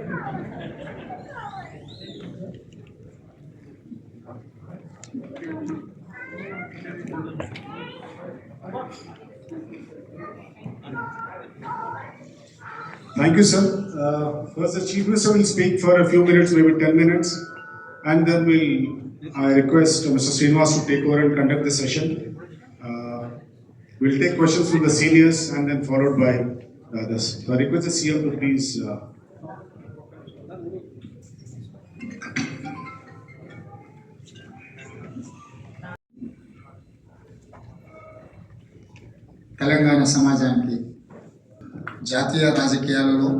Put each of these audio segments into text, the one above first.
Thank you, sir. First, the Chief Minister will speak for a few minutes, maybe 10 minutes, and then I request Mr. Srinivas to take over and conduct the session. We'll take questions from the seniors and then followed by the others. So I request the CM to please. Telangana సమాజానికి జాతీయ రాజకీయాలలో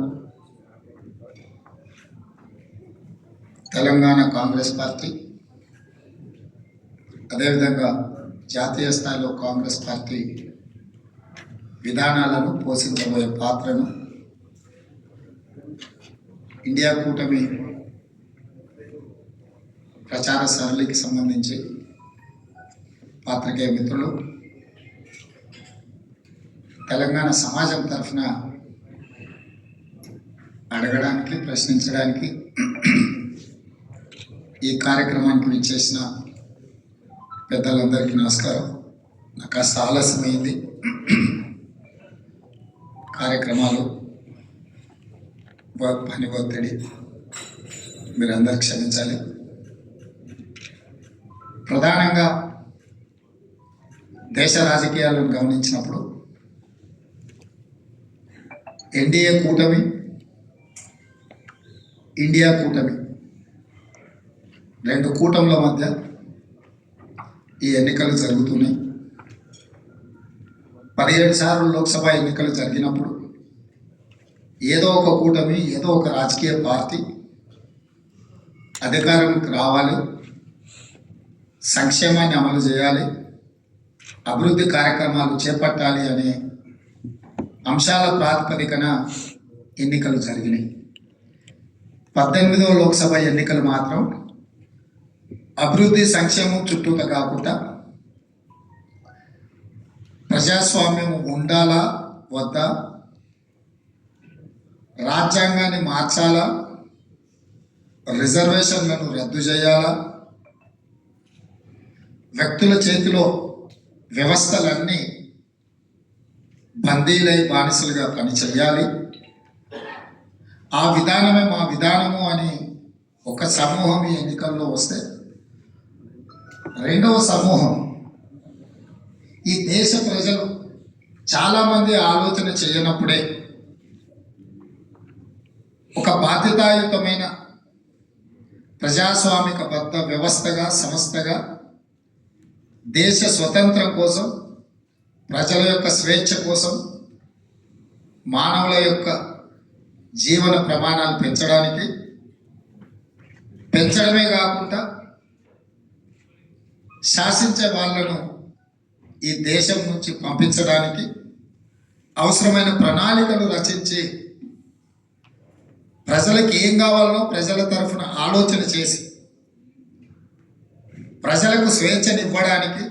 Telangana Congress party అదేవిధంగా జాతీయ స్థాయిలో Congress party విధానాలను పోషించబోయే పాత్రను India కూటమి ప్రచార సరళికి సంబంధించి పాత్రికేయ మిత్రులు తెలంగాణ సమాజం తరఫున అడగడానికి ప్రశ్నించడానికి ఈ కార్యక్రమానికి విచ్చేసిన పెద్దలందరికీ నమస్కారం. నాకు కాస్త ఆలస్యమైంది, కార్యక్రమాలు పని ఒత్తిడి, మీరందరూ క్షమించాలి. ప్రధానంగా దేశ రాజకీయాలను గమనించినప్పుడు ఎన్డీఏ కూటమి, ఇండియా కూటమి రెండు కూటముల మధ్య ఈ ఎన్నికలు జరుగుతున్నాయి. 17 సార్లు లోక్సభ ఎన్నికలు జరిగినప్పుడు ఏదో ఒక కూటమి, ఏదో ఒక రాజకీయ పార్టీ అధికారంకి రావాలి, సంక్షేమాన్ని అమలు చేయాలి, అభివృద్ధి కార్యక్రమాలు చేపట్టాలి అనే అంశాల ప్రాతిపదికన ఎన్నికలు జరిగినాయి. 18వ లోక్సభ ఎన్నికలు మాత్రం అభివృద్ధి సంక్షేమం చుట్టూత కాకుండా ప్రజాస్వామ్యం ఉండాలా వద్దా, రాజ్యాంగాన్ని మార్చాలా, రిజర్వేషన్లను రద్దు చేయాలా, వ్యక్తుల చేతిలో వ్యవస్థలన్నీ బందీలై బానిసలుగా పనిచేయాలి, ఆ విధానమే మా విధానము అని ఒక సమూహం ఈ ఎన్నికల్లో వస్తే, రెండవ సమూహం ఈ దేశ ప్రజలు చాలామంది ఆలోచన చేయనప్పుడే ఒక బాధ్యతాయుతమైన ప్రజాస్వామికబద్ధ వ్యవస్థగా, సంస్థగా దేశ స్వతంత్రం కోసం, ప్రజల యొక్క స్వేచ్ఛ కోసం, మానవుల యొక్క జీవన ప్రమాణాలు పెంచడమే కాకుండా శాసించే వాళ్ళను ఈ దేశం నుంచి పంపించడానికి అవసరమైన ప్రణాళికలు రచించి ప్రజలకు ఏం కావాలో ప్రజల తరఫున ఆలోచన చేసి ప్రజలకు స్వేచ్ఛనివ్వడానికి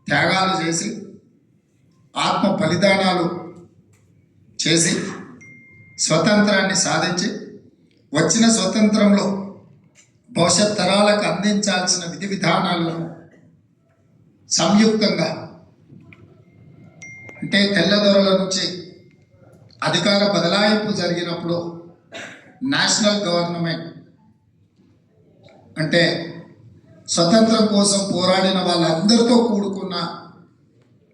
త్యాగాలు చేసి ఆత్మ బలిదానాలు చేసి స్వతంత్రాన్ని సాధించి వచ్చిన స్వతంత్రంలో భవిష్యత్ తరాలకు అందించాల్సిన విధి విధానాలను సంయుక్తంగా, అంటే తెల్లదొరల నుంచి అధికార బదలాయింపు జరిగినప్పుడు నేషనల్ గవర్నమెంట్, అంటే స్వతంత్రం కోసం పోరాడిన వాళ్ళందరితో కూడుకున్న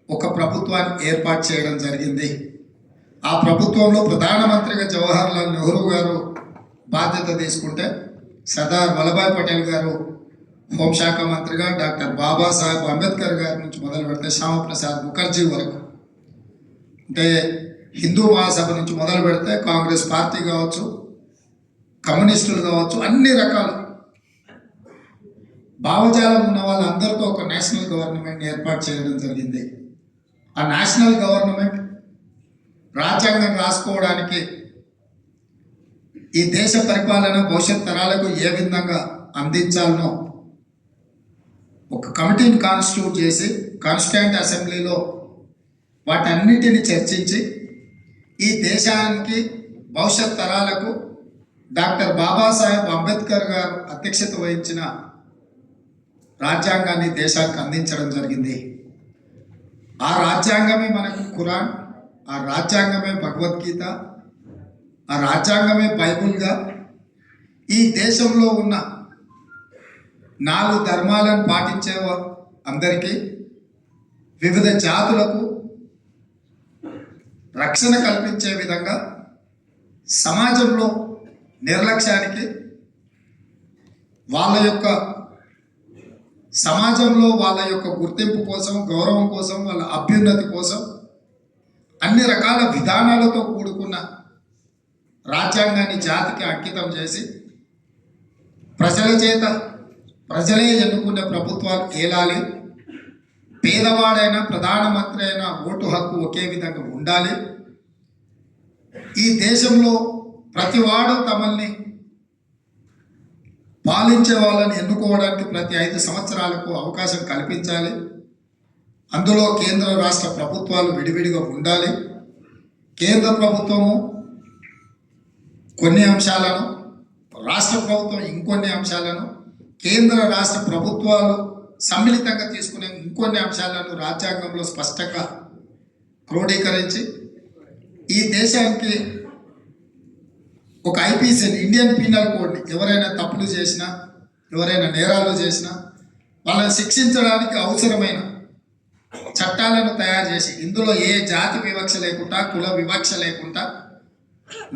ఒక ప్రభుత్వాన్ని ఏర్పాటు చేయడం జరిగింది. ఆ ప్రభుత్వంలో ప్రధానమంత్రిగా జవహర్లాల్ నెహ్రూ గారు బాధ్యత తీసుకుంటే, సర్దార్ వల్లభాయ్ పటేల్ గారు హోంశాఖ మంత్రిగా, డాక్టర్ బాబాసాహెబ్ అంబేద్కర్ గారి నుంచి మొదలు పెడితే శ్యామప్రసాద్ ముఖర్జీ వరకు, అంటే హిందూ మహాసభ నుంచి మొదలు పెడితే కాంగ్రెస్ పార్టీ కావచ్చు, కమ్యూనిస్టులు కావచ్చు, అన్ని రకాల భావజాలం ఉన్న వాళ్ళందరితో ఒక నేషనల్ గవర్నమెంట్ ఏర్పాటు చేయడం జరిగింది. ఆ నేషనల్ గవర్నమెంట్ రాజ్యాంగం రాసుకోవడానికి, ఈ దేశ పరిపాలన భవిష్యత్ తరాలకు ఏ విధంగా అందించాలనో ఒక కమిటీని కాన్స్టిట్యూట్ చేసి కాన్స్టిట్యూంట్ అసెంబ్లీలో వాటన్నిటిని చర్చించి ఈ దేశానికి భవిష్యత్ తరాలకు డాక్టర్ బాబాసాహెబ్ అంబేద్కర్ గారు అధ్యక్షత వహించిన రాజ్యాంగాన్ని దేశానికి అందించడం జరిగింది. ఆ రాజ్యాంగమే మనకు ఖురాన్, ఆ రాజ్యాంగమే భగవద్గీత, ఆ రాజ్యాంగమే బైబుల్గా ఈ దేశంలో ఉన్న 4 ధర్మాలను పాటించే అందరికీ, వివిధ జాతులకు రక్షణ కల్పించే విధంగా సమాజంలో నిర్లక్ష్యానికి, వాళ్ళ యొక్క సమాజంలో వాళ్ళ యొక్క గుర్తింపు కోసం, గౌరవం కోసం, వాళ్ళ అభ్యున్నతి కోసం అన్ని రకాల విధానాలతో కూడుకున్న రాజ్యాంగాన్ని జాతికి అంకితం చేసి ప్రజల చేత ప్రజలే ఎన్నుకునే ప్రభుత్వాలు ఏలాలి, పేదవాడైనా ప్రధానమంత్రి అయినా ఓటు హక్కు ఒకే విధంగా ఉండాలి, ఈ దేశంలో ప్రతివాడు తమల్ని పాలించే వాళ్ళని ఎన్నుకోవడానికి ప్రతి 5 సంవత్సరాలకు అవకాశం కల్పించాలి, అందులో కేంద్ర రాష్ట్ర ప్రభుత్వాలు విడివిడిగా ఉండాలి, కేంద్ర ప్రభుత్వము కొన్ని అంశాలను, రాష్ట్ర ప్రభుత్వం ఇంకొన్ని అంశాలను, కేంద్ర రాష్ట్ర ప్రభుత్వాలు సమ్మిళితంగా తీసుకునే ఇంకొన్ని అంశాలను రాజ్యాంగంలో స్పష్టంగా క్రోడీకరించి ఈ దేశానికి ఒక ఐపీసీ ఇండియన్ పీనల్ కోడ్ని ఎవరైనా తప్పులు చేసినా, ఎవరైనా నేరాలు చేసినా వాళ్ళని శిక్షించడానికి అవసరమైన చట్టాలను తయారు చేసి ఇందులో ఏ జాతి వివక్ష లేకుండా, కుల వివక్ష లేకుండా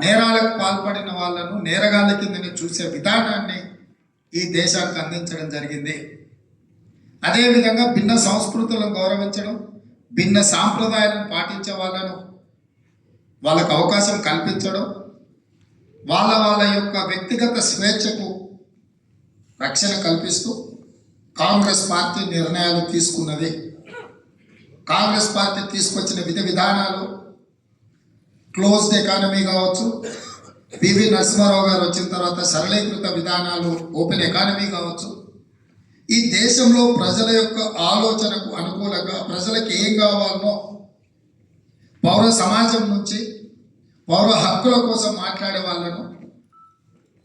నేరాలకు పాల్పడిన వాళ్ళను నేరగాళ్ళ కిందని చూసే విధానాన్ని ఈ దేశానికి అందించడం జరిగింది. అదేవిధంగా భిన్న సంస్కృతులను గౌరవించడం, భిన్న సాంప్రదాయాలను పాటించే వాళ్ళను వాళ్ళకు అవకాశం కల్పించడం, వాళ్ళ యొక్క వ్యక్తిగత స్వేచ్ఛకు రక్షణ కల్పిస్తూ కాంగ్రెస్ పార్టీ నిర్ణయాలు తీసుకున్నది. కాంగ్రెస్ పార్టీ తీసుకొచ్చిన విధానాలు క్లోజ్డ్ ఎకానమీ కావచ్చు, పివి నరసింహారావు గారు వచ్చిన తర్వాత సరళీకృత విధానాలు ఓపెన్ ఎకానమీ కావచ్చు, ఈ దేశంలో ప్రజల యొక్క ఆలోచనకు అనుకూలంగా ప్రజలకు ఏం కావాలనో పౌర సమాజం నుంచి పౌర హక్కుల కోసం మాట్లాడే వాళ్ళను,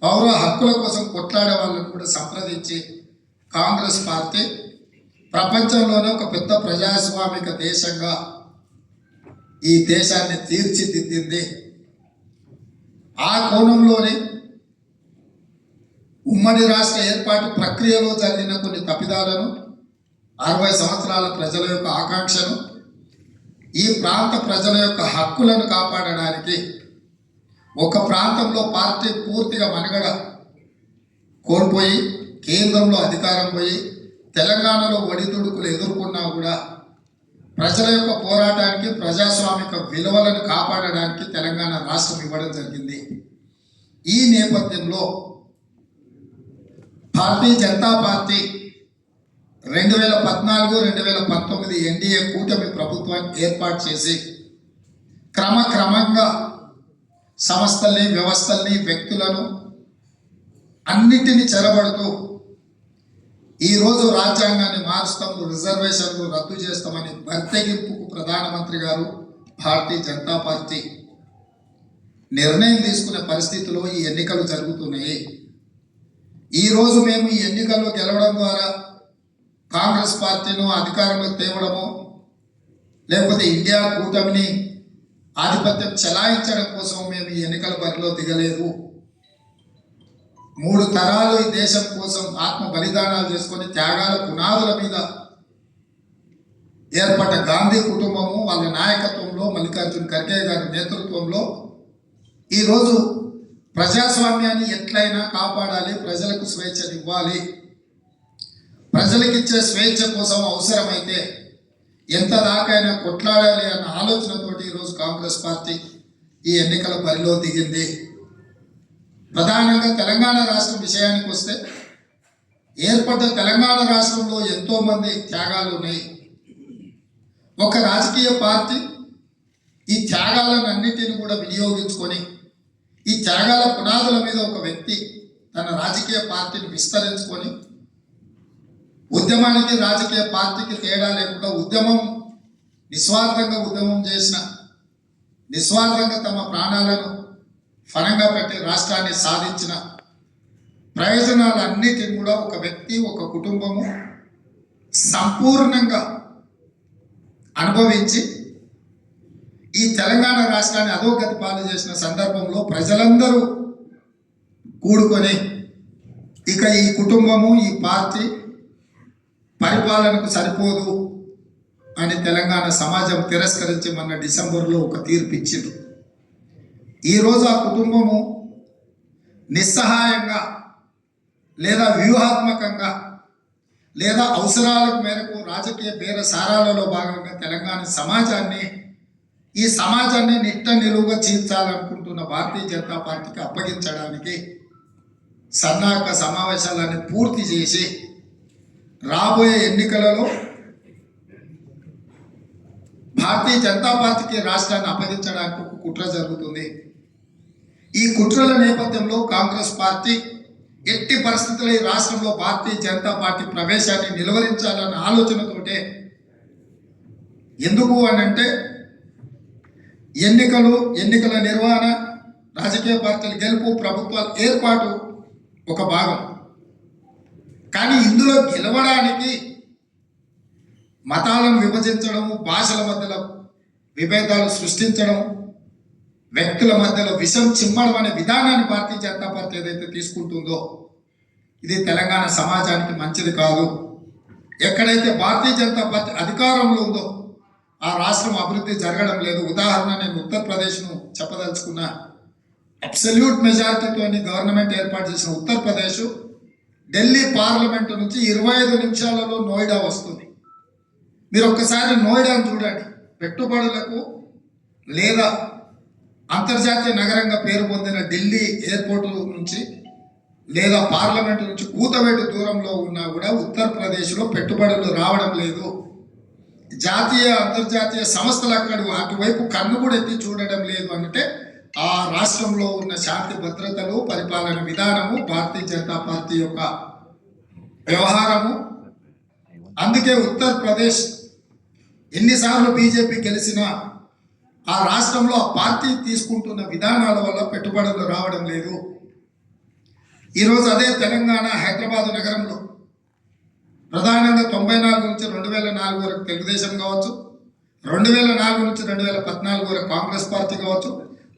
పౌర హక్కుల కోసం కొట్లాడే వాళ్ళను కూడా సంప్రదించి కాంగ్రెస్ పార్టీ ప్రపంచంలోనే ఒక పెద్ద ప్రజాస్వామిక దేశంగా ఈ దేశాన్ని తీర్చిదిద్దింది. ఆ కోణంలోనే ఉమ్మడి రాష్ట్ర ఏర్పాటు ప్రక్రియలో జరిగిన కొన్ని తప్పిదాలను, 60 సంవత్సరాల ప్రజల యొక్క ఆకాంక్షను, ఈ ప్రాంత ప్రజల యొక్క హక్కులను కాపాడడానికి ఒక ప్రాంతంలో పార్టీ పూర్తిగా మనుగడ కోల్పోయి కేంద్రంలో అధికారం పోయి తెలంగాణలో ఒడిదుడుకులు ఎదుర్కొన్నా కూడా ప్రజల యొక్క పోరాటానికి, ప్రజాస్వామిక విలువలను కాపాడడానికి తెలంగాణ రాష్ట్రం ఇవ్వడం జరిగింది. ఈ నేపథ్యంలో భారతీయ జనతా పార్టీ 2014-2019 ఎన్డీఏ కూటమి ప్రభుత్వాన్ని ఏర్పాటు చేసి క్రమక్రమంగా సంస్థల్ని, వ్యవస్థల్ని, వ్యక్తులను అన్నిటినీ చెరబడుతూ ఈరోజు రాజ్యాంగాన్ని మారుస్తాం, రిజర్వేషన్లు రద్దు చేస్తామని బర్తెగింపుకు ప్రధానమంత్రి గారు భారతీయ జనతా పార్టీ నిర్ణయం తీసుకునే పరిస్థితిలో ఈ ఎన్నికలు జరుగుతున్నాయి. ఈరోజు మేము ఈ ఎన్నికల్లో గెలవడం ద్వారా కాంగ్రెస్ పార్టీను అధికారంలో తేవడమో లేకపోతే ఇండియా కూటమిని ఆధిపత్యం చెలాయించడం కోసం మేము ఈ ఎన్నికల బరిలో దిగలేదు. 3 తరాలు ఈ దేశం కోసం ఆత్మ బలిదానాలు చేసుకొని త్యాగాల పునాదుల మీద ఏర్పడ్డ గాంధీ కుటుంబము వాళ్ళ నాయకత్వంలో, మల్లికార్జున ఖర్గే గారి నేతృత్వంలో ఈరోజు ప్రజాస్వామ్యాన్ని ఎట్లయినా కాపాడాలి, ప్రజలకు స్వేచ్ఛనివ్వాలి, ప్రజలకు ఇచ్చే స్వేచ్ఛ కోసం అవసరమైతే ఎంత దాకైనా కొట్లాడాలి అన్న ఆలోచనతోటి ఈరోజు కాంగ్రెస్ పార్టీ ఈ ఎన్నికల బరిలో దిగింది. ప్రధానంగా తెలంగాణ రాష్ట్రం విషయానికి వస్తే ఏర్పడ్డ తెలంగాణ రాష్ట్రంలో ఎంతోమంది త్యాగాలు ఉన్నాయి. ఒక రాజకీయ పార్టీ ఈ త్యాగాలను అన్నిటిని కూడా వినియోగించుకొని ఈ త్యాగాల పునాదుల మీద ఒక వ్యక్తి తన రాజకీయ పార్టీని విస్తరించుకొని ఉద్యమానికి, రాజకీయ పార్టీకి తేడా లేకుండా నిస్వార్థంగా ఉద్యమం చేసిన, నిస్వార్థంగా తమ ప్రాణాలను ఫలంగా పెట్టి రాష్ట్రాన్ని సాధించిన ప్రయోజనాలన్నిటిని కూడా ఒక వ్యక్తి, ఒక కుటుంబము సంపూర్ణంగా అనుభవించి ఈ తెలంగాణ రాష్ట్రాన్ని అధోగతి పాలు చేసిన సందర్భంలో ప్రజలందరూ కూడుకొని ఇక ఈ కుటుంబము, ఈ పార్టీ పరిపాలనకు సరిపోదు అని తెలంగాణ సమాజం తిరస్కరించి మొన్న డిసెంబర్లో ఒక తీర్పు ఇచ్చింది. ఈరోజు ఆ కుటుంబము నిస్సహాయంగా లేదా వ్యూహాత్మకంగా లేదా అవసరాల మేరకు రాజకీయ బేరసారాలలో భాగంగా తెలంగాణ సమాజాన్ని, ఈ సమాజాన్ని నిట్ట నిలువుగా చీల్చాలనుకుంటున్న భారతీయ జనతా పార్టీకి అప్పగించడానికి సన్నాహక సమావేశాలను పూర్తి చేసి రాబోయే ఎన్నికలలో భారతీయ జనతా పార్టీకి రాష్ట్రాన్ని అప్పగించడానికి ఒక కుట్ర జరుగుతుంది. ఈ కుట్రల నేపథ్యంలో కాంగ్రెస్ పార్టీ ఎట్టి పరిస్థితుల్లో ఈ రాష్ట్రంలో భారతీయ జనతా పార్టీ ప్రవేశాన్ని నిలువరించాలన్న ఆలోచనతోటే, ఎందుకు అనంటే ఎన్నికల నిర్వహణ, రాజకీయ పార్టీల గెలుపు, ప్రభుత్వాల ఏర్పాటు ఒక భాగం. కానీ ఇందులో గెలవడానికి మతాలను విభజించడం, భాషల మధ్యలో విభేదాలు సృష్టించడం, వ్యక్తుల మధ్యలో విషం చిమ్మడం అనే విధానాన్ని భారతీయ జనతా పార్టీ ఏదైతే తీసుకుంటుందో ఇది తెలంగాణ సమాజానికి మంచిది కాదు. ఎక్కడైతే భారతీయ జనతా పార్టీ అధికారంలో ఉందో ఆ రాష్ట్రం అభివృద్ధి జరగడం లేదు. ఉదాహరణ నేను ఉత్తరప్రదేశ్ను చెప్పదలుచుకున్నా. అబ్సల్యూట్ మెజారిటీతో గవర్నమెంట్ ఏర్పాటు చేసిన ఉత్తరప్రదేశ్ ఢిల్లీ పార్లమెంటు నుంచి 25 నిమిషాలలో నోయిడా వస్తుంది. మీరు ఒక్కసారి నోయిడాను చూడండి. పెట్టుబడులకు లేదా అంతర్జాతీయ నగరంగా పేరు పొందిన ఢిల్లీ ఎయిర్పోర్టు నుంచి లేదా పార్లమెంటు నుంచి కూతవేటు దూరంలో ఉన్నా కూడా ఉత్తరప్రదేశ్లో పెట్టుబడులు రావడం లేదు. జాతీయ అంతర్జాతీయ సంస్థలు అటువైపు కన్ను కూడా ఎత్తి చూడడం లేదు అంటే ఆ రాష్ట్రంలో ఉన్న శాంతి భద్రతలు, పరిపాలన విధానము, భారతీయ జనతా పార్టీ యొక్క వ్యవహారము. అందుకే ఉత్తరప్రదేశ్ ఎన్నిసార్లు బీజేపీ గెలిచినా ఆ రాష్ట్రంలో ఆ పార్టీ తీసుకుంటున్న విధానాల వల్ల పెట్టుబడులు రావడం లేదు. ఈరోజు అదే తెలంగాణ హైదరాబాద్ నగరంలో ప్రధానంగా 94 నుంచి 2004 వరకు తెలుగుదేశం కావచ్చు, 2004 నుంచి 2014 వరకు కాంగ్రెస్ పార్టీ కావచ్చు,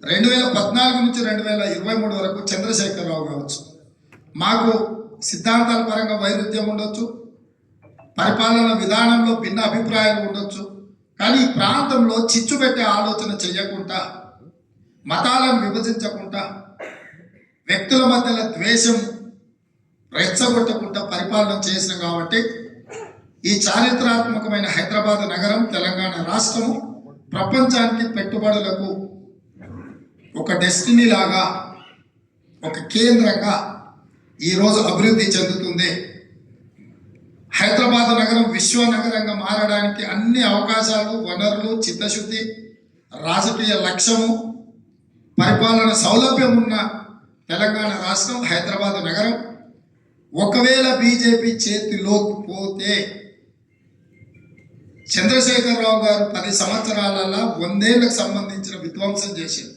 2014 నుంచి 2023 వరకు చంద్రశేఖరరావు కావచ్చు. మాకు సిద్ధాంతాల పరంగా వైరుధ్యం ఉండొచ్చు, పరిపాలన విధానంలో భిన్న అభిప్రాయాలు ఉండొచ్చు. కానీ ఈ ప్రాంతంలో చిచ్చు పెట్టే ఆలోచన చేయకుండా, మతాలను విభజించకుండా, వ్యక్తుల మధ్యలో ద్వేషం రెచ్చగొట్టకుండా పరిపాలన చేసిన కాబట్టి ఈ చారిత్రాత్మకమైన హైదరాబాద్ నగరం, తెలంగాణ రాష్ట్రము ప్రపంచానికి పెట్టుబడులకు ఒక డెస్టినీ లాగా, ఒక కేంద్రంగా ఈరోజు అభివృద్ధి చెందుతుంది. హైదరాబాద్ నగరం విశ్వ నగరంగా మారడానికి అన్ని అవకాశాలు, వనరులు, చిత్తశుద్ధి, రాజకీయ లక్ష్యము, పరిపాలన సౌలభ్యం ఉన్న తెలంగాణ రాష్ట్రం హైదరాబాద్ నగరం ఒకవేళ బీజేపీ చేతిలోకి పోతే చంద్రశేఖరరావు గారు 10 సంవత్సరాలలో 100 ఏళ్లకు సంబంధించిన విధ్వంసం చేశారు.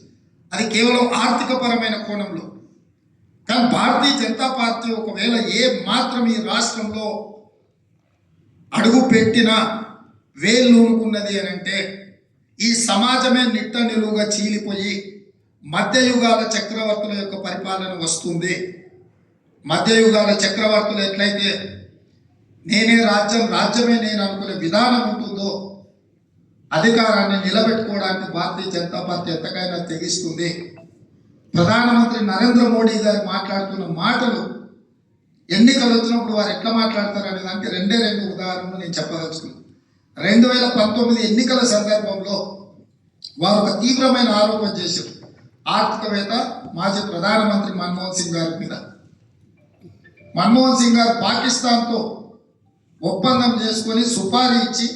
అది కేవలం ఆర్థిక పరమైన కోణంలో. కానీ భారతీయ జనతా పార్టీ ఒకవేళ ఏ మాత్రం ఈ రాష్ట్రంలో అడుగు పెట్టినా వేలు నూనుకున్నది అని అంటే ఈ సమాజమే నిట్ట నిలువుగా చీలిపోయి మధ్యయుగాల చక్రవర్తుల యొక్క పరిపాలన వస్తుంది. మధ్యయుగాల చక్రవర్తులు ఎట్లయితే నేనే రాజ్యం, రాజ్యమే నేను అనుకునే విధానం ఉంటుందో అధికారాన్ని నిలబెట్టుకోవడానికి భారతీయ జనతా పార్టీ ఎంతకైనా తెగిస్తుంది. ప్రధానమంత్రి నరేంద్ర మోడీ గారు మాట్లాడుతున్న మాటలు ఎన్నికలు వచ్చినప్పుడు వారు ఎట్లా మాట్లాడతారు అనే దానికి 2 ఉదాహరణలు నేను చెప్పదలుచుకున్నాను. 2019 ఎన్నికల సందర్భంలో వారు ఒక తీవ్రమైన ఆరోపణ చేశారు ఆర్థికవేత్త మాజీ ప్రధానమంత్రి మన్మోహన్ సింగ్ గారి మీద. మన్మోహన్ సింగ్ గారు పాకిస్తాన్తో ఒప్పందం చేసుకొని సుపారీ ఇచ్చి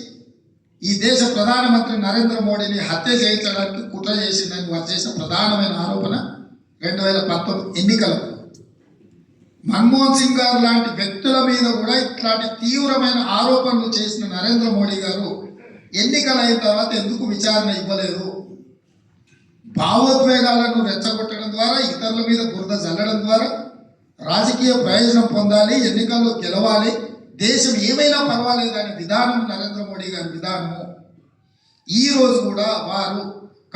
ఈ దేశ ప్రధానమంత్రి నరేంద్ర మోడీని హత్య చేయించడానికి కుట్ర చేసిందని వారు చేసిన ప్రధానమైన ఆరోపణ 2019 ఎన్నికలు. మన్మోహన్ సింగ్ గారు లాంటి వ్యక్తుల మీద కూడా ఇట్లాంటి తీవ్రమైన ఆరోపణలు చేసిన నరేంద్ర మోడీ గారు ఎన్నికలు అయిన తర్వాత ఎందుకు విచారణ ఇవ్వలేదు? భావోద్వేగాలను రెచ్చగొట్టడం ద్వారా, ఇతరుల మీద బురద జల్లడం ద్వారా రాజకీయ ప్రయోజనం పొందాలి, ఎన్నికల్లో గెలవాలి, దేశం ఏమైనా పర్వాలేదు అనే విధానం నరేంద్ర మోడీ గారి విధానము. ఈ రోజు కూడా వారు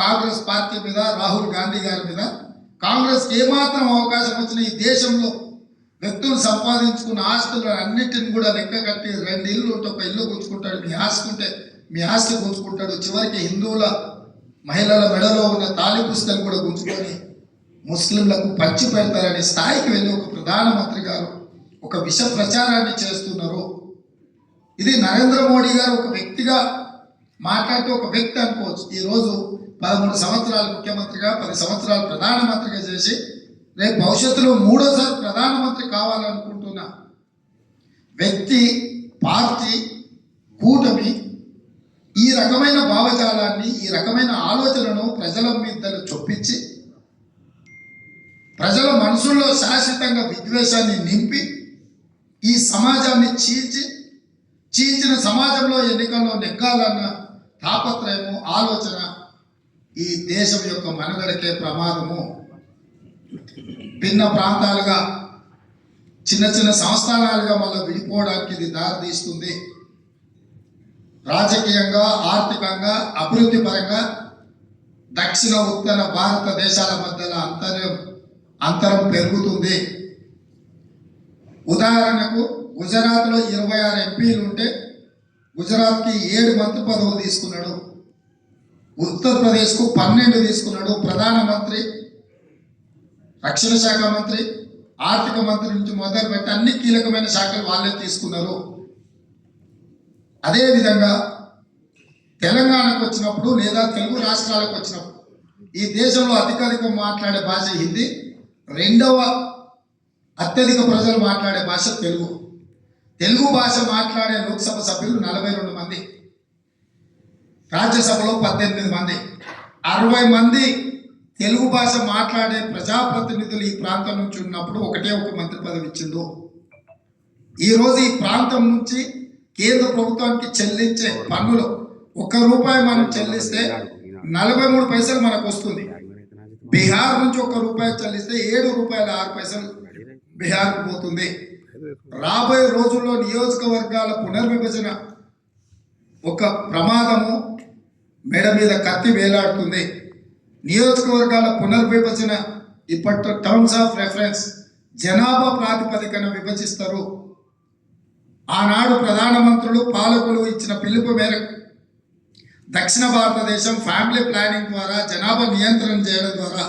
కాంగ్రెస్ పార్టీ మీద, రాహుల్ గాంధీ గారి మీద, కాంగ్రెస్కి ఏమాత్రం అవకాశం వచ్చిన ఈ దేశంలో వ్యక్తులు సంపాదించుకున్న ఆస్తులు అన్నిటిని కూడా లెక్క కట్టి 2 ఇళ్ళు ఉంటే ఒక ఇల్లు గుంజుకుంటాడు, మీ ఆస్తి ఉంటే మీ ఆస్తి గుంజుకుంటాడు, చివరికి హిందువుల మహిళల మెడలో ఉన్న తాళి పుస్తకం కూడా గుంజుకొని ముస్లింలకు పంచి పెడతారనే స్థాయికి వెళ్ళి ఒక ప్రధానమంత్రి గారు ఒక విష ప్రచారాన్ని చేస్తున్నారు. ఇది నరేంద్ర మోడీ గారు ఒక వ్యక్తిగా మాట్లాడితే ఒక వ్యక్తి అనుకోవచ్చు. ఈరోజు 13 సంవత్సరాలు ముఖ్యమంత్రిగా, 10 సంవత్సరాలు ప్రధానమంత్రిగా చేసి రేపు భవిష్యత్తులో 3వసారి ప్రధానమంత్రి కావాలనుకుంటున్న వ్యక్తి, పార్టీ, కూటమి ఈ రకమైన భావజాలాన్ని, ఈ రకమైన ఆలోచనను ప్రజల మీద చొప్పించి ప్రజల మనసుల్లో శాశ్వతంగా విద్వేషాన్ని నింపి ఈ సమాజాన్ని చీల్చిన సమాజంలో ఎన్నికల్లో నెగ్గాలన్న తాపత్రయము, ఆలోచన ఈ దేశం యొక్క మనుగడకే ప్రమాదము. భిన్న ప్రాంతాలుగా, చిన్న చిన్న సంస్థానాలుగా మళ్ళీ విడిపోవడానికి ఇది దారితీస్తుంది. రాజకీయంగా, ఆర్థికంగా, అభివృద్ధి పరంగా దక్షిణ ఉత్తర భారతదేశాల మధ్యలో అంతరం పెరుగుతుంది. ఉదాహరణకు గుజరాత్లో 26 ఎంపీలు ఉంటే గుజరాత్కి 7 మంత్రి పదవులు తీసుకున్నాడు, ఉత్తరప్రదేశ్కు 12 తీసుకున్నాడు. ప్రధానమంత్రి, రక్షణ శాఖ మంత్రి, ఆర్థిక మంత్రి నుంచి మొదలుపెట్టి అన్ని కీలకమైన శాఖలు వాళ్ళే తీసుకున్నారు. అదేవిధంగా తెలంగాణకు వచ్చినప్పుడు లేదా తెలుగు రాష్ట్రాలకు వచ్చినప్పుడు ఈ దేశంలో అధికారికంగా మాట్లాడే భాష హిందీ, 2వ అత్యధిక ప్రజలు మాట్లాడే భాష తెలుగు. తెలుగు భాష మాట్లాడే లోక్సభ సభ్యులు 42 మంది, రాజ్యసభలో 18 మంది, 60 మంది తెలుగు భాష మాట్లాడే ప్రజాప్రతినిధులు ఈ ప్రాంతం నుంచి ఉన్నప్పుడు ఒకటే ఒక మంత్రి పదవి ఇచ్చిండు. ఈరోజు ఈ ప్రాంతం నుంచి కేంద్ర ప్రభుత్వానికి చెల్లించే పన్నులు ₹1 మనం చెల్లిస్తే 43 పైసలు మనకు వస్తుంది. బీహార్ నుంచి ₹1 చెల్లిస్తే ₹7.06 బీహార్కు పోతుంది. రాబోయే రోజుల్లో నియోజకవర్గాల పునర్విభజన ఒక ప్రమాదము, మెడ మీద కత్తి వేలాడుతుంది. నియోజకవర్గాల పునర్విభజన ఇప్పటి టర్మ్స్ ఆఫ్ రెఫరెన్స్ జనాభా ప్రాతిపదికన విభజిస్తారు. ఆనాడు ప్రధానమంత్రులు, పాలకులు ఇచ్చిన పిలుపు మేరకు దక్షిణ భారతదేశం ఫ్యామిలీ ప్లానింగ్ ద్వారా జనాభా నియంత్రణ చేయడం ద్వారా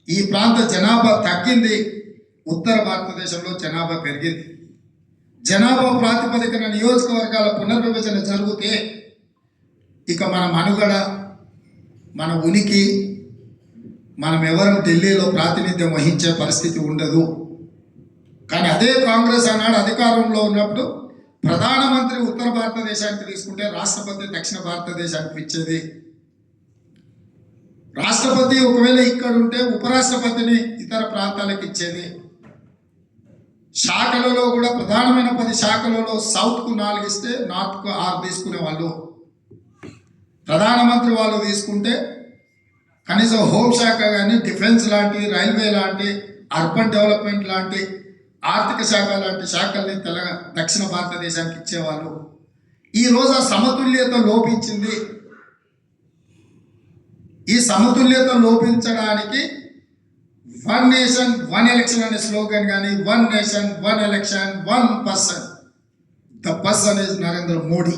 ఈ ప్రాంత జనాభా తగ్గింది, ఉత్తర భారతదేశంలో జనాభా పెరిగింది. జనాభా ప్రాతిపదికన నియోజకవర్గాల పునర్విభజన జరిగితే ఇక మన మనుగడ, మన ఉనికి, మనం ఎవరు ఢిల్లీలో ప్రాతినిధ్యం వహించే పరిస్థితి ఉండదు. కానీ అదే కాంగ్రెస్ ఆనాడు అధికారంలో ఉన్నప్పుడు ప్రధానమంత్రి ఉత్తర భారతదేశానికి తీసుకుంటే రాష్ట్రపతి దక్షిణ భారతదేశానికి ఇచ్చేది. రాష్ట్రపతి ఒకవేళ ఇక్కడ ఉంటే ఉపరాష్ట్రపతిని ఇతర ప్రాంతాలకు ఇచ్చేది. శాఖలలో కూడా ప్రధానమైన 10 శాఖలలో సౌత్కు 4 ఇస్తే నార్త్కు 6 తీసుకునే వాళ్ళు. ప్రధానమంత్రి వాళ్ళు తీసుకుంటే కనీసం హోంశాఖ కానీ, డిఫెన్స్ లాంటి, రైల్వే లాంటి, అర్బన్ డెవలప్మెంట్ లాంటి, ఆర్థిక శాఖ లాంటి శాఖల్ని దక్షిణ భారతదేశానికి ఇచ్చేవాళ్ళు. ఈరోజు ఆ సమతుల్యత లోపించింది. ఈ సమతుల్యత లోపించడానికి 1 నేషన్ 1 ఎలక్షన్ అనే స్లోగన్ కానీ, 1 nation 1 election 1 person, the person is Narendra Modi.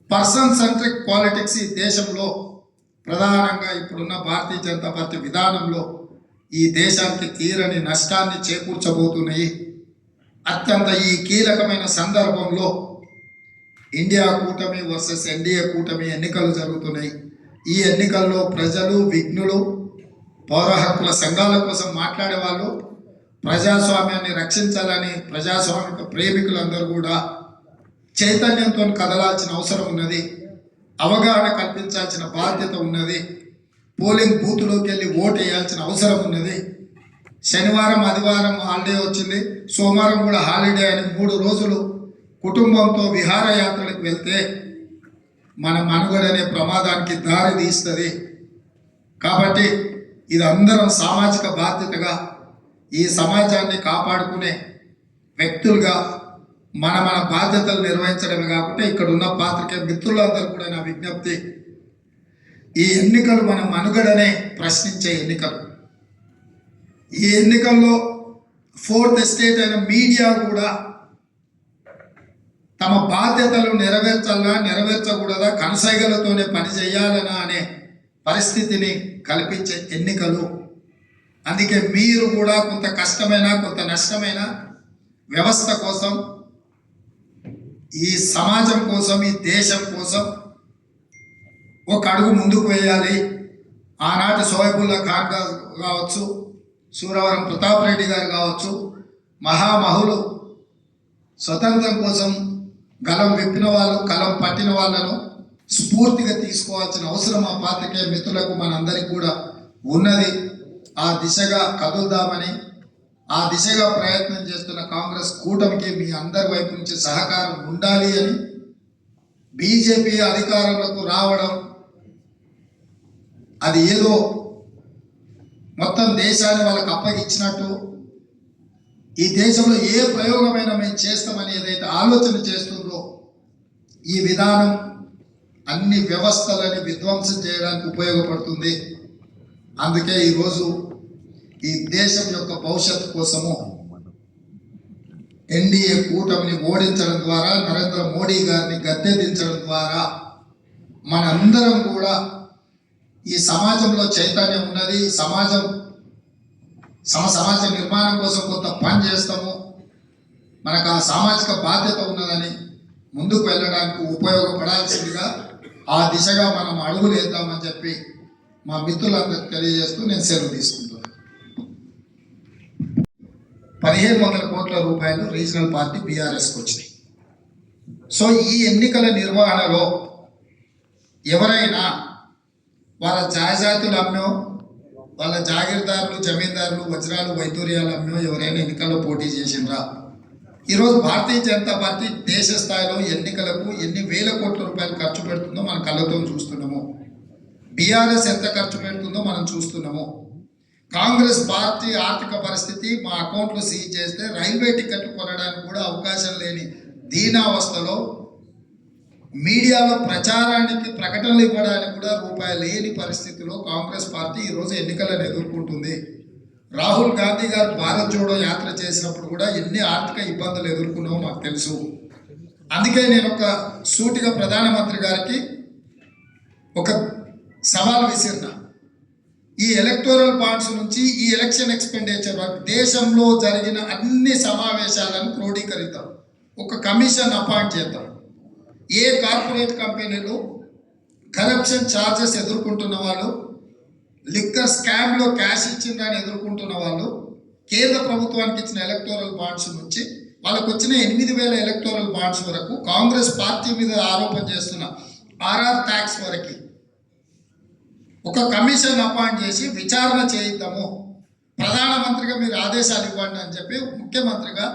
Person centric politics ఈ దేశంలో ప్రధానంగా ఇప్పుడున్న భారతీయ జనతా పార్టీ విధానంలో ఈ దేశానికి తీరని నష్టాన్ని చేకూర్చబోతున్నాయి. అత్యంత ఈ కీలకమైన సందర్భంలో ఇండియా కూటమి వర్సెస్ ఎన్డీఏ కూటమి ఎన్నికలు జరుగుతున్నాయి. ఈ ఎన్నికల్లో ప్రజలు, విఘ్నులు, పౌర హక్కుల సంఘాల కోసం మాట్లాడే వాళ్ళు, ప్రజాస్వామ్యాన్ని రక్షించాలని ప్రజాస్వామిక ప్రేమికులందరూ కూడా చైతన్యంతో కదలాల్సిన అవసరం ఉన్నది. అవగాహన కల్పించాల్సిన బాధ్యత ఉన్నది. పోలింగ్ బూత్లోకి వెళ్ళి ఓటు వేయాల్సిన అవసరం ఉన్నది. శనివారం, ఆదివారం హాలిడే వచ్చింది, సోమవారం కూడా హాలిడే అని 3 రోజులు కుటుంబంతో విహారయాత్రలకు వెళ్తే మన మనుగడనే ప్రమాదానికి దారి తీస్తుంది. కాబట్టి ఇది అందరం సామాజిక బాధ్యతగా ఈ సమాజాన్ని కాపాడుకునే వ్యక్తులుగా మన బాధ్యతలు నిర్వహించడమే కాకుండా ఇక్కడ ఉన్న పాత్రికేయ మిత్రులందరూ కూడా నా విజ్ఞప్తి, ఈ ఎన్నికలు మనం మనుగడనే ప్రశ్నించే ఎన్నికలు. ఈ ఎన్నికల్లో ఫోర్త్ ఎస్టేట్ అయిన మీడియా కూడా తమ బాధ్యతలు నెరవేర్చాలా నెరవేర్చకూడదా, కనుసైగలతోనే పని చేయాలనా అనే పరిస్థితిని కల్పించే ఎన్నికలు. అందుకే మీరు కూడా కొంత కష్టమైన కొంత నష్టమైన వ్యవస్థ కోసం, ఈ సమాజం కోసం, ఈ దేశం కోసం ఒక అడుగు ముందుకు వేయాలి. ఆనాటి సోయబుల్లా ఖాన్ గారు కావచ్చు, సూరవరం ప్రతాప్ రెడ్డి గారు కావచ్చు, మహామహులు స్వతంత్రం కోసం గలం విప్పిన వాళ్ళు, కలం పట్టిన వాళ్ళను స్ఫూర్తిగా తీసుకోవాల్సిన అవసరం ఆ పాత్రికేయ మిత్రులకు మనందరికీ కూడా ఉన్నది. ఆ దిశగా కదులుదామని, ఆ దిశగా ప్రయత్నం చేస్తున్న కాంగ్రెస్ కూటమికి మీ అందరి వైపు నుంచి సహకారం ఉండాలి అని, బీజేపీ అధికారంలోకి రావడం అది ఏదో మొత్తం దేశాన్ని వాళ్ళకి అప్పగిచ్చినట్టు, ఈ దేశంలో ఏ ప్రయోగమైనా మేము చేస్తామని ఏదైతే ఆలోచన చేస్తుందో, ఈ విధానం అన్ని వ్యవస్థలని విధ్వంసం చేయడానికి ఉపయోగపడుతుంది. అందుకే ఈరోజు ఈ దేశం యొక్క భవిష్యత్తు కోసము ఎన్డీఏ కూటమిని ఓడించడం ద్వారా, నరేంద్ర మోడీ గారిని గద్దెదించడం ద్వారా మనందరం కూడా ఈ సమాజంలో చైతన్యం ఉన్నది, ఈ సమాజ నిర్మాణం కోసం కొంత పని చేస్తాము, మనకు ఆ సామాజిక బాధ్యత ఉన్నదని ముందుకు వెళ్ళడానికి ఉపయోగపడాల్సిందిగా ఆ దిశగా మనం అడుగులు వేద్దామని చెప్పి మా మిత్రులందరికీ తెలియజేస్తూ నేను సెలవు తీసుకుంటున్నాను. 1500 కోట్ల రూపాయలు రీజనల్ పార్టీ బీఆర్ఎస్కి వచ్చినాయి. సో ఈ ఎన్నికల నిర్వహణలో ఎవరైనా వాళ్ళ జాయజాతులు అమ్మో, వాళ్ళ జాగీర్దారులు, జమీందారులు, వజ్రాలు, వైదూర్యాలు అమ్మో ఎవరైనా ఎన్నికల్లో పోటీ చేసిండ్రా? ఈరోజు భారతీయ జనతా పార్టీ దేశ స్థాయిలో ఎన్నికలకు ఎన్ని వేల కోట్ల రూపాయలు ఖర్చు పెడుతుందో మన కళ్ళతో చూస్తున్నాము. బీఆర్ఎస్ ఎంత ఖర్చు పెడుతుందో మనం చూస్తున్నాము. కాంగ్రెస్ పార్టీ ఆర్థిక పరిస్థితి మా అకౌంట్లో సీజ్ చేస్తే రైల్వే టికెట్లు కొనడానికి కూడా అవకాశం లేని దీనావస్థలో, మీడియాలో ప్రచారానికి ప్రకటనలు ఇవ్వడానికి కూడా రూపాయి లేని పరిస్థితిలో కాంగ్రెస్ పార్టీ ఈరోజు ఎన్నికలను ఎదుర్కొంటుంది. రాహుల్ గాంధీ గారు భారత్ జోడో యాత్ర చేసినప్పుడు కూడా ఎన్ని ఆర్థిక ఇబ్బందులు ఎదుర్కొన్నామో మాకు తెలుసు. అందుకే నేను ఒక సూటిగా ప్రధానమంత్రి గారికి ఒక సవాల్ విసిరిన, ఈ ఎలక్టోరల్ బాండ్స్ నుంచి ఈ ఎలక్షన్ ఎక్స్పెండిచర్ వరకు దేశంలో జరిగిన అన్ని సమావేశాలను క్రోడీకరిద్దాం, ఒక కమిషన్ అపాయింట్ చేద్దాం. ఏ కార్పొరేట్ కంపెనీలు కరప్షన్ ఛార్జెస్ ఎదుర్కొంటున్న వాళ్ళు, లిక్కర్ స్కామ్లో క్యాష్ ఇచ్చిందని ఎదుర్కొంటున్న వాళ్ళు, కేంద్ర ప్రభుత్వానికి ఇచ్చిన ఎలక్టోరల్ బాండ్స్ నుంచి వాళ్ళకు వచ్చిన 8000 ఎలక్టోరల్ బాండ్స్ వరకు, కాంగ్రెస్ పార్టీ మీద ఆరోపణ చేస్తున్న ఆర్ఆర్ ట్యాక్స్ వరకు ఒక కమిషన్ అపాయింట్ చేసి విచారణ చేయిద్దాము, ప్రధానమంత్రిగా మీరు ఆదేశాలు ఇవ్వండి అని చెప్పి ముఖ్యమంత్రిగా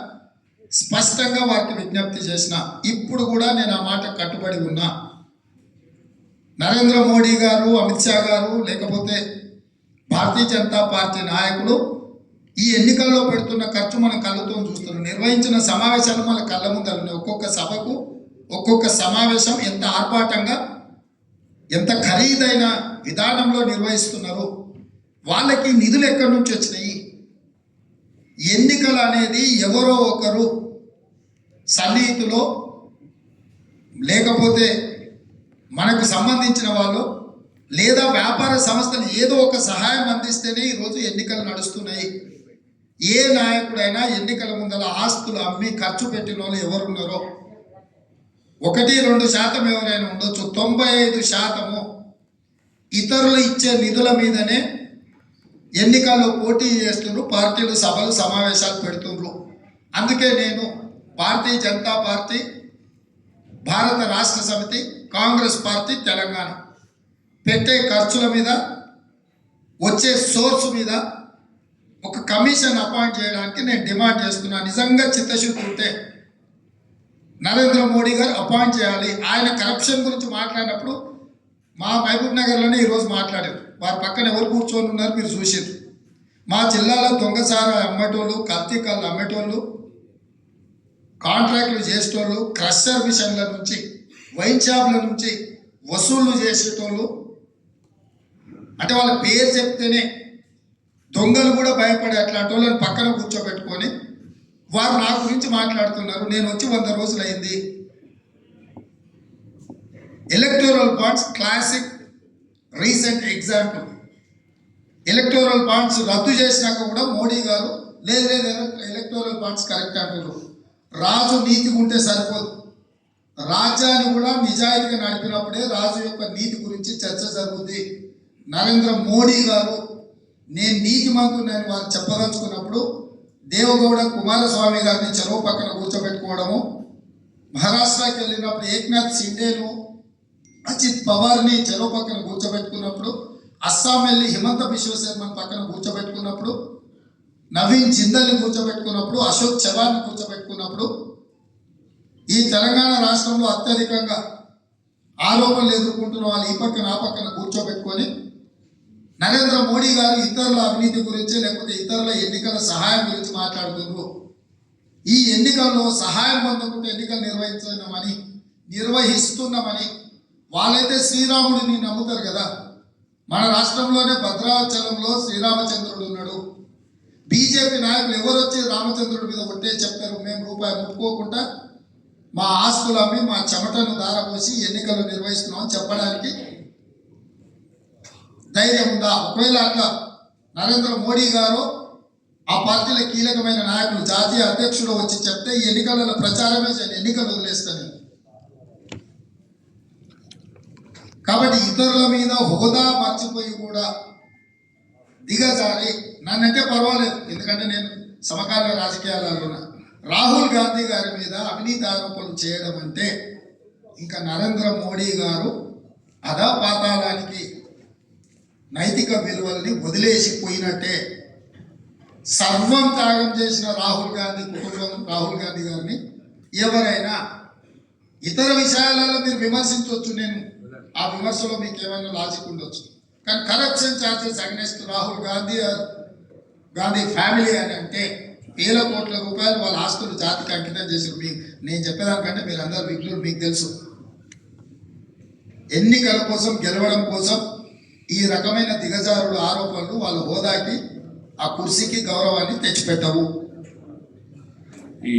స్పష్టంగా వారికి విజ్ఞప్తి చేసిన. ఇప్పుడు కూడా నేను ఆ మాట కట్టుబడి ఉన్నా. నరేంద్ర మోడీ గారు, అమిత్ షా గారు, లేకపోతే భారతీయ జనతా పార్టీ నాయకులు ఈ ఎన్నికల్లో పెడుతున్న ఖర్చు మనం కళ్ళతో చూస్తున్నాం. నిర్వహించిన సమావేశాలు మన కళ్ళ ముందు ఒక్కొక్క సభకు, ఒక్కొక్క సమావేశం ఎంత ఆర్భాటంగా, ఎంత ఖరీదైన విధానంలో నిర్వహిస్తున్నారు. వాళ్ళకి నిధులు ఎక్కడి నుంచి వచ్చినాయి? ఎన్నికలు అనేది ఎవరో ఒకరు సన్నిహితులో, లేకపోతే మనకు సంబంధించిన వాళ్ళు, లేదా వ్యాపార సంస్థలు ఏదో ఒక సహాయం అందిస్తేనే ఈరోజు ఎన్నికలు నడుస్తున్నాయి. ఏ నాయకుడైనా ఎన్నికల ముందల ఆస్తులు అమ్మి ఖర్చు పెట్టిన వాళ్ళు ఎవరున్నారో 1-2% ఎవరైనా ఉండొచ్చు. 95% ఇతరులు ఇచ్చే నిధుల మీదనే ఎన్నికల్లో పోటీ చేస్తున్నారు, పార్టీలు సభలు సమావేశాలు పెడుతున్నారు. అందుకే నేను భారతీయ జనతా పార్టీ, భారత రాష్ట్ర సమితి, కాంగ్రెస్ పార్టీ తెలంగాణ పెట్టే ఖర్చుల మీద, వచ్చే సోర్స్ మీద ఒక కమిషన్ అపాయింట్ చేయడానికి నేను డిమాండ్ చేస్తున్నా. నిజంగా చిత్తశుద్ధి ఉంటే నరేంద్ర మోడీ గారు అపాయింట్ చేయాలి. ఆయన కరప్షన్ గురించి మాట్లాడినప్పుడు మా మహబూబ్ నగర్లోనే ఈరోజు మాట్లాడారు. వారి పక్కన ఎవరు కూర్చొని ఉన్నారు మీరు చూసారు. మా జిల్లాలో దొంగసార అమ్మటోళ్ళు, కల్తీ కళ్ళు అమ్మేటోళ్ళు, కాంట్రాక్టులు చేసేటోళ్ళు, క్రషర్ మిషన్ల నుంచి, వైన్ షాప్ల నుంచి వసూళ్లు చేసేటోళ్ళు, అంటే వాళ్ళ పేరు చెప్తేనే దొంగలు కూడా భయపడే అట్లాంటి వాళ్ళని పక్కన కూర్చోబెట్టుకొని వారు నా గురించి మాట్లాడుతున్నారు. నేను వచ్చి 100 రోజులు అయింది. Electoral bonds classic recent example. Electoral bonds రద్దు చేసినాక కూడా మోడీ గారు లేదు ఎలక్టోరల్ బాండ్స్ కరెక్ట్ అంటారు. రాజు నీతిగా ఉంటే సరిపోదు, రాజ్యాన్ని కూడా నిజాయితీగా నడిపినప్పుడే రాజు యొక్క నీతి గురించి చర్చ జరుగుతుంది. నరేంద్ర మోడీ గారు నేను నీతిమంతుడని వారు చెప్పదలుచుకున్నప్పుడు దేవగౌడ కుమారస్వామి గారిని చెరువు పక్కన కూర్చోబెట్టుకోవడము, మహారాష్ట్రకి వెళ్ళినప్పుడు ఏక్నాథ్ షిండేను, అజిత్ పవార్ని చెరువు పక్కన కూర్చోబెట్టుకున్నప్పుడు, అస్సాం వెళ్ళి హిమంత బిశ్వ శర్మని పక్కన కూర్చోబెట్టుకున్నప్పుడు, నవీన్ జిందల్ని కూర్చోబెట్టుకున్నప్పుడు, అశోక్ చవాన్ని కూర్చోబెట్టుకున్నప్పుడు, ఈ తెలంగాణ రాష్ట్రంలో అత్యధికంగా ఆరోపణలు ఎదుర్కొంటున్న వాళ్ళు ఈ పక్కన ఆ పక్కన కూర్చోబెట్టుకొని నరేంద్ర మోడీ గారు ఇతరుల అవినీతి గురించి లేకపోతే ఇతరుల ఎన్నికల సహాయం గురించి మాట్లాడుతున్నారు. ఈ ఎన్నికల్లో సహాయం పొందకుండా ఎన్నికలు నిర్వహిస్తున్నామని వాళ్ళైతే శ్రీరాముడిని నమ్ముతారు కదా. మన రాష్ట్రంలోనే భద్రాచలంలో శ్రీరామచంద్రుడు ఉన్నాడు. బీజేపీ నాయకులు ఎవరు వచ్చి రామచంద్రుడి మీద ఒట్టే చెప్తారు, మేము రూపాయి ముట్టుకోకుండా మా ఆస్తులు అమ్మి మా చెమటను దారపోసి ఎన్నికలు నిర్వహిస్తున్నామని చెప్పడానికి ధైర్యం ఉందా? ఒకవేళ అట్లా నరేంద్ర మోడీ గారు ఆ పార్టీల కీలకమైన నాయకులు జాతీయ అధ్యక్షుడు వచ్చి చెప్తే ఈ ఎన్నికలలో ప్రచారమే చేయని, ఎన్నికలు వదిలేస్తాను. కాబట్టి ఇతరుల మీద హోదా మర్చిపోయి కూడా దిగజారి నన్నంటే పర్వాలేదు, ఎందుకంటే నేను సమకాలీన రాజకీయాలలో ఉన్నా. రాహుల్ గాంధీ గారి మీద అవినీతి ఆరోపణలు చేయడం అంటే ఇంకా నరేంద్ర మోడీ గారు అధపాతాళానికి నైతిక విలువల్ని వదిలేసిపోయినట్టే. సర్వం త్యాగం చేసిన రాహుల్ గాంధీ కుటుంబం, రాహుల్ గాంధీ గారిని ఎవరైనా ఇతర విషయాలలో మీరు విమర్శించవచ్చు, నేను ఆ విమర్శలో మీకు ఏమైనా లాజిక్ ఉండొచ్చు. కానీ corruption charges against Rahul Gandhi family అని అంటే వేల కోట్ల రూపాయలు వాళ్ళ ఆస్తులు జాతికి అంకితం చేశారు. నేను చెప్పేదానికంటే మీరు అందరూ విజ్ఞులు, మీకు తెలుసు. ఎన్నికల కోసం గెలవడం కోసం ఈ రకమైన దిగజారుడు ఆరోపణలు వాళ్ళ హోదాకి, ఆ కుర్చీకి గౌరవాన్ని తెచ్చిపెట్టవు. ఈ